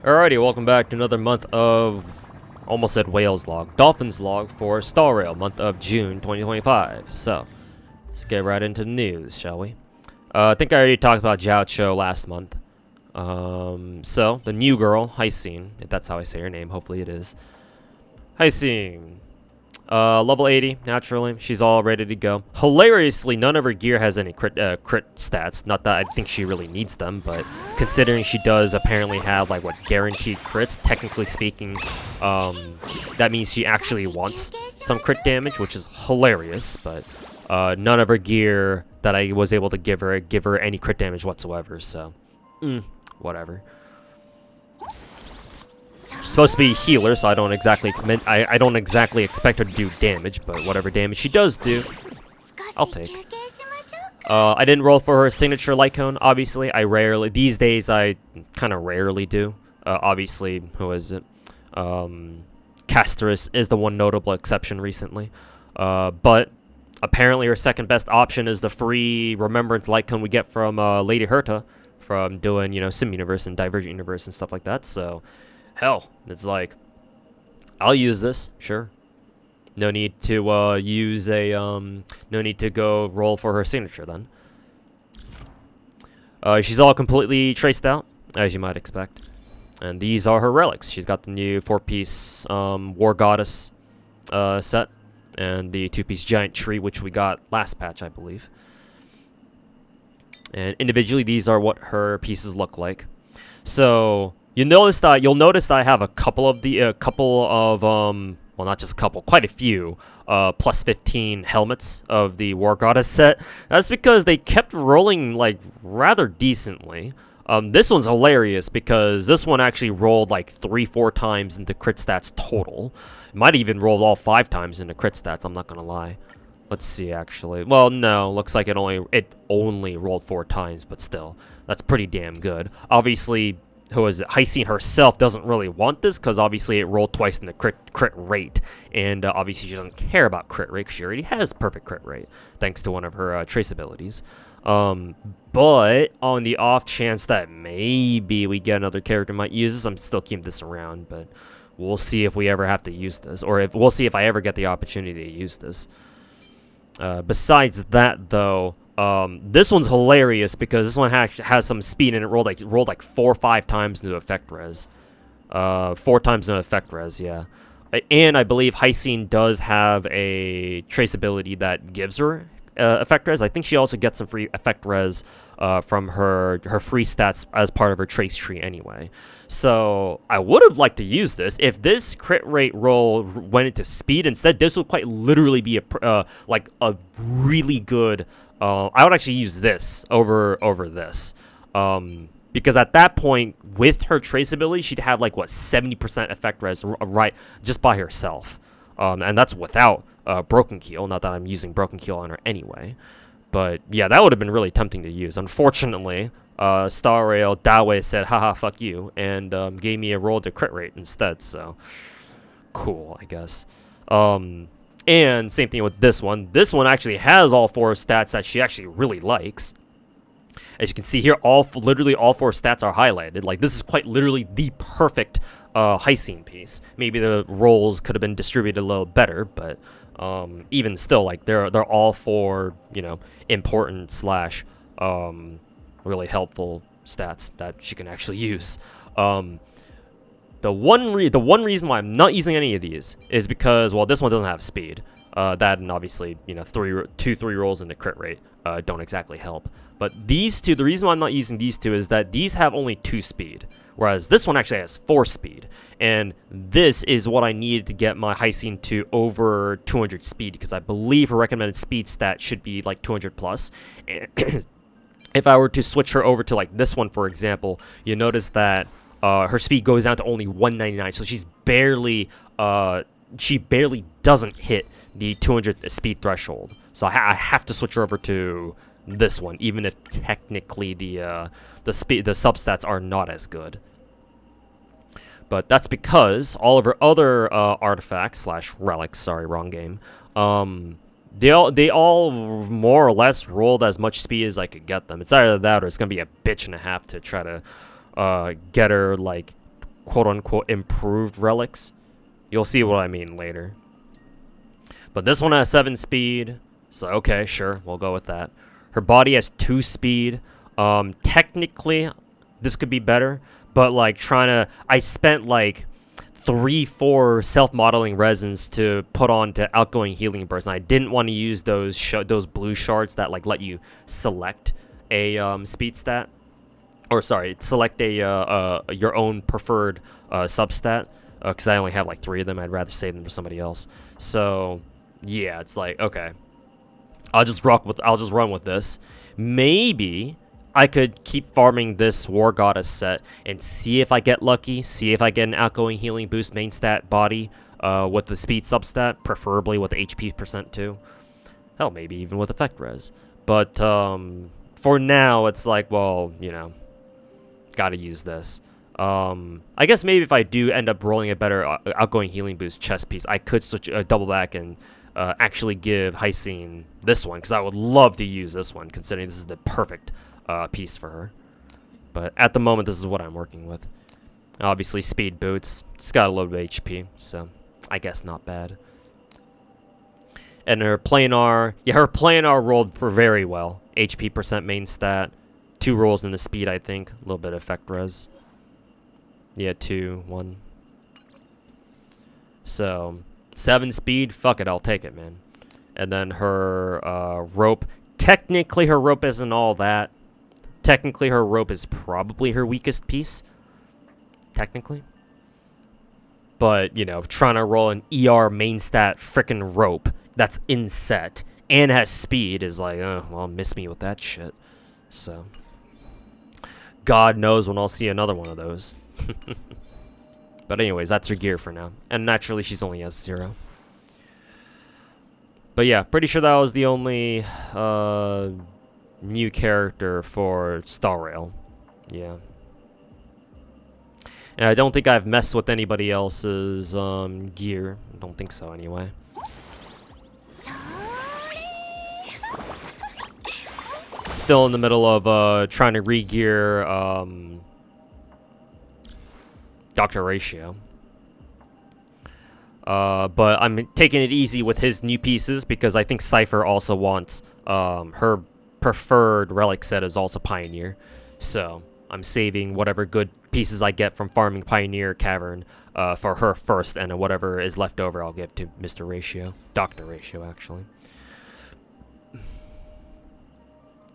Alrighty, welcome back to another month of, almost said Whales log, Dolphin's log for Star Rail, month of June 2025. So, let's get right into the news, shall we? I think I already talked about Jiao Cho last month. So, the new girl, Hyacine, if that's how I say her name, hopefully it is. Hyacine. Level 80, naturally. She's all ready to go. Hilariously, none of her gear has any crit stats. Not that I think she really needs them, but considering she does apparently have, like, what, guaranteed crits, technically speaking, that means she actually wants some crit damage, which is hilarious, but none of her gear that I was able to give her any crit damage whatsoever, so, whatever. She's supposed to be a healer, so I don't exactly expect her to do damage, but whatever damage she does do, I'll take. I didn't roll for her signature light cone, obviously. These days I kind of rarely do. Obviously, who is it? Casterus is the one notable exception recently. But apparently her second best option is the free Remembrance light cone we get from Lady Herta from doing, Sim Universe and Divergent Universe and stuff like that, so hell, it's like, I'll use this, sure. No need to no need to go roll for her signature then. She's all completely traced out, as you might expect. And these are her relics. She's got the new 4-piece War Goddess set, and the 2-piece Giant Tree, which we got last patch, I believe. And individually, these are what her pieces look like. So you'll notice that I have a couple of well, not just a couple, quite a few plus 15 helmets of the War Goddess set. That's because they kept rolling like rather decently. This one's hilarious because this one actually rolled like 3-4 times into crit stats total. It might even rolled all 5 times into crit stats, I'm not gonna lie. Let's see, actually. Well, no, looks like it only rolled 4 times, but still, that's pretty damn good. Obviously, Hyacine herself doesn't really want this because obviously it rolled twice in the crit rate, and obviously she doesn't care about crit rate because she already has perfect crit rate thanks to one of her trace abilities. But on the off chance that maybe we get another character might use this, I'm still keeping this around, but we'll see if we ever have to use this, or we'll see if I ever get the opportunity to use this. Besides that, though, this one's hilarious because this one has some speed and it rolled like 4 or 5 times into effect res. 4 times into effect res, yeah. And I believe Hyacine does have a trace ability that gives her effect res. I think she also gets some free effect res from her free stats as part of her trace tree anyway. So I would have liked to use this. If this crit rate roll went into speed instead, this would quite literally be like a really good. I would actually use this over this. Because at that point, with her trace ability, she'd have like, what, 70% effect res right just by herself. And that's without Broken Keel. Not that I'm using Broken Keel on her anyway. But yeah, that would have been really tempting to use. Unfortunately, Star Rail Dawei said, haha, fuck you, and gave me a roll to crit rate instead, so cool, I guess. And same thing with this one. This one actually has all 4 stats that she actually really likes. As you can see here, literally all 4 stats are highlighted. Like, this is quite literally the perfect Hyacine piece. Maybe the rolls could have been distributed a little better, but even still, like, they're all 4, important / really helpful stats that she can actually use. The one reason why I'm not using any of these is because, well, this one doesn't have speed. That and obviously, 2-3 rolls in the crit rate don't exactly help. But these two, the reason why I'm not using these two is that these have only 2 speed, whereas this one actually has 4 speed. And this is what I needed to get my Hyacine to over 200 speed, because I believe her recommended speed stat should be like 200 plus. If I were to switch her over to like this one, for example, you notice that her speed goes down to only 199, so she barely doesn't hit the 200 speed threshold. So I have to switch her over to this one, even if technically the substats are not as good. But that's because all of her other artifacts / relics, sorry, wrong game, they all more or less rolled as much speed as I could get them. It's either that or it's gonna be a bitch and a half to try to get her like quote-unquote improved relics. You'll see what I mean later. But this one has 7 speed, so okay, sure, we'll go with that. Her body has 2 speed. Technically, this could be better, but like I spent like 3-4 self-modeling resins to put on to outgoing healing burst, and I didn't want to use those blue shards that like let you select a speed stat, or sorry, select a your own preferred substat, because I only have like 3 of them. I'd rather save them for somebody else. So yeah, it's like, okay, I'll just run with this. Maybe I could keep farming this War Goddess set and see if I get lucky, see if I get an outgoing healing boost main stat body with the speed substat, preferably with HP percent too. Hell, maybe even with effect res. But for now, it's like, well, you know, gotta use this. I guess maybe if I do end up rolling a better outgoing healing boost chest piece, I could switch double back and actually give Hyacine this one, because I would love to use this one, considering this is the perfect piece for her. But at the moment, this is what I'm working with. Obviously, speed boots. It's got a little bit of HP, so I guess not bad. And her planar, yeah, her planar rolled for very well. HP percent main stat, 2 rolls in the speed, I think. A little bit of effect res. Yeah, 2, 1. So 7 speed, fuck it, I'll take it, man. And then her rope. Technically, her rope isn't all that. Technically, her rope is probably her weakest piece. Technically. But, you know, trying to roll an ER main stat frickin' rope that's in set and has speed is like, well, miss me with that shit. So, God knows when I'll see another one of those. But anyways, that's her gear for now. And naturally, she's only S0. But yeah, pretty sure that was the only new character for Star Rail. Yeah. And I don't think I've messed with anybody else's gear. I don't think so anyway. Still in the middle of trying to re-gear Dr. Ratio. But I'm taking it easy with his new pieces because I think Cypher also wants her preferred relic set is also Pioneer. So I'm saving whatever good pieces I get from farming Pioneer Cavern for her first, and whatever is left over I'll give to Mr. Ratio. Dr. Ratio, actually.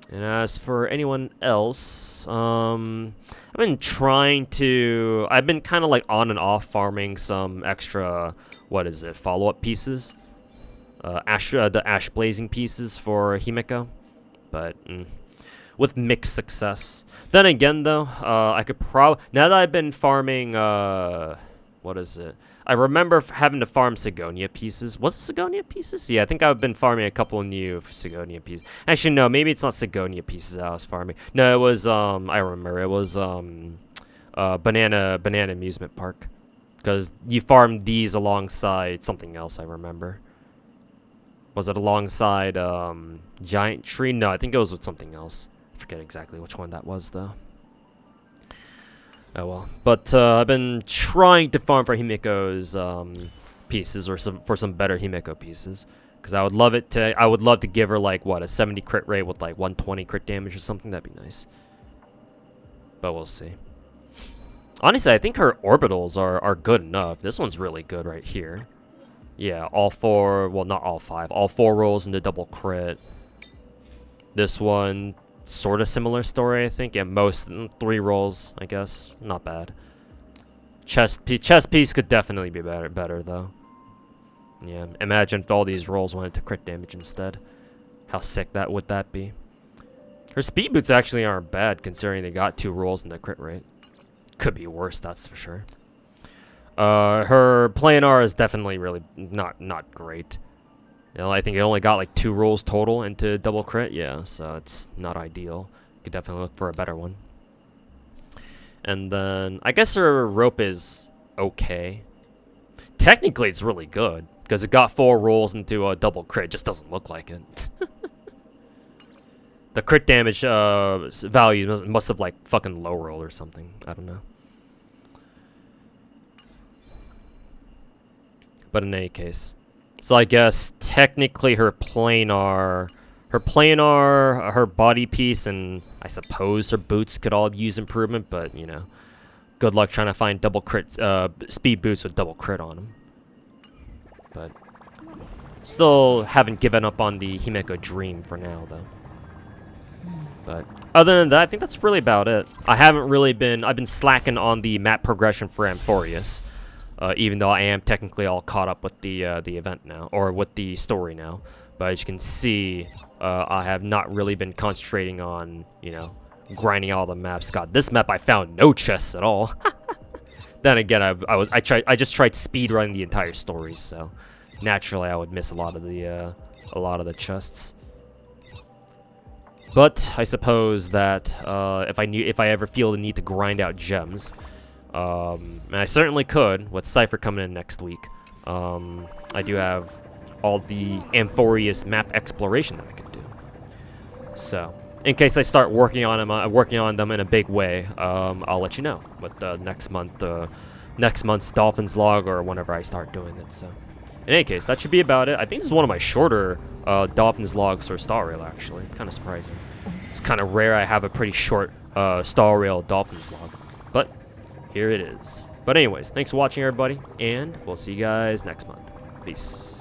And as for anyone else, I've been kind of like on and off farming some extra, what is it, follow-up pieces? The Ash Blazing pieces for Himeko, but with mixed success. Then again, though, I could now that I've been farming, what is it? I remember having to farm Sigonia pieces. Was it Sigonia pieces? Yeah, I think I've been farming a couple of new Sigonia pieces. Actually, no, maybe it's not Sigonia pieces I was farming. No, it was, I remember, it was, Banana Amusement Park. Because you farmed these alongside something else, I remember. Was it alongside, Giant Tree? No, I think it was with something else. I forget exactly which one that was, though. Oh well, but I've been trying to farm for Himeko's pieces, or for some better Himeko pieces, because I would love to give her like what, a 70 crit rate with like 120 crit damage or something. That'd be nice. But we'll see. Honestly, I think her orbitals are good enough. This one's really good right here. Yeah, all 4, well not all 5, all 4 rolls into double crit. This one, sort of similar story, I think. Yeah, most 3 rolls, I guess. Not bad. Chest piece could definitely be better though. Yeah, imagine if all these rolls went into crit damage instead. How sick would that be? Her speed boots actually aren't bad, considering they got 2 rolls in the crit rate. Could be worse, that's for sure. Her planar is definitely really not great. You know, I think it only got like 2 rolls total into double crit. Yeah, so it's not ideal. Could definitely look for a better one. And then I guess her rope is okay. Technically, it's really good because it got 4 rolls into a double crit. Just doesn't look like it. The crit damage value must have like fucking low roll or something. I don't know. But in any case, so I guess technically her planar, her body piece, and I suppose her boots could all use improvement. But you know, good luck trying to find double crit speed boots with double crit on them. But still haven't given up on the Himeko dream for now, though. But other than that, I think that's really about it. I've been slacking on the map progression for Amphoreus, even though I am technically all caught up with the event now, or with the story now. But as you can see, I have not really been concentrating on, you know, grinding all the maps. God, this map I found no chests at all. Then again, I just tried speedrunning the entire story, so naturally I would miss a lot of the chests. But I suppose that if I ever feel the need to grind out gems, and I certainly could with Cypher coming in next week. I do have all the Amphoreus map exploration that I can do. So in case I start working on them in a big way, I'll let you know with next month's Dolphins log or whenever I start doing it. So in any case, that should be about it. I think this is one of my shorter Dolphins logs for Star Rail, actually. Kind of surprising. It's kind of rare I have a pretty short Star Rail Dolphins log. But here it is. But anyways, thanks for watching, everybody, and we'll see you guys next month. Peace.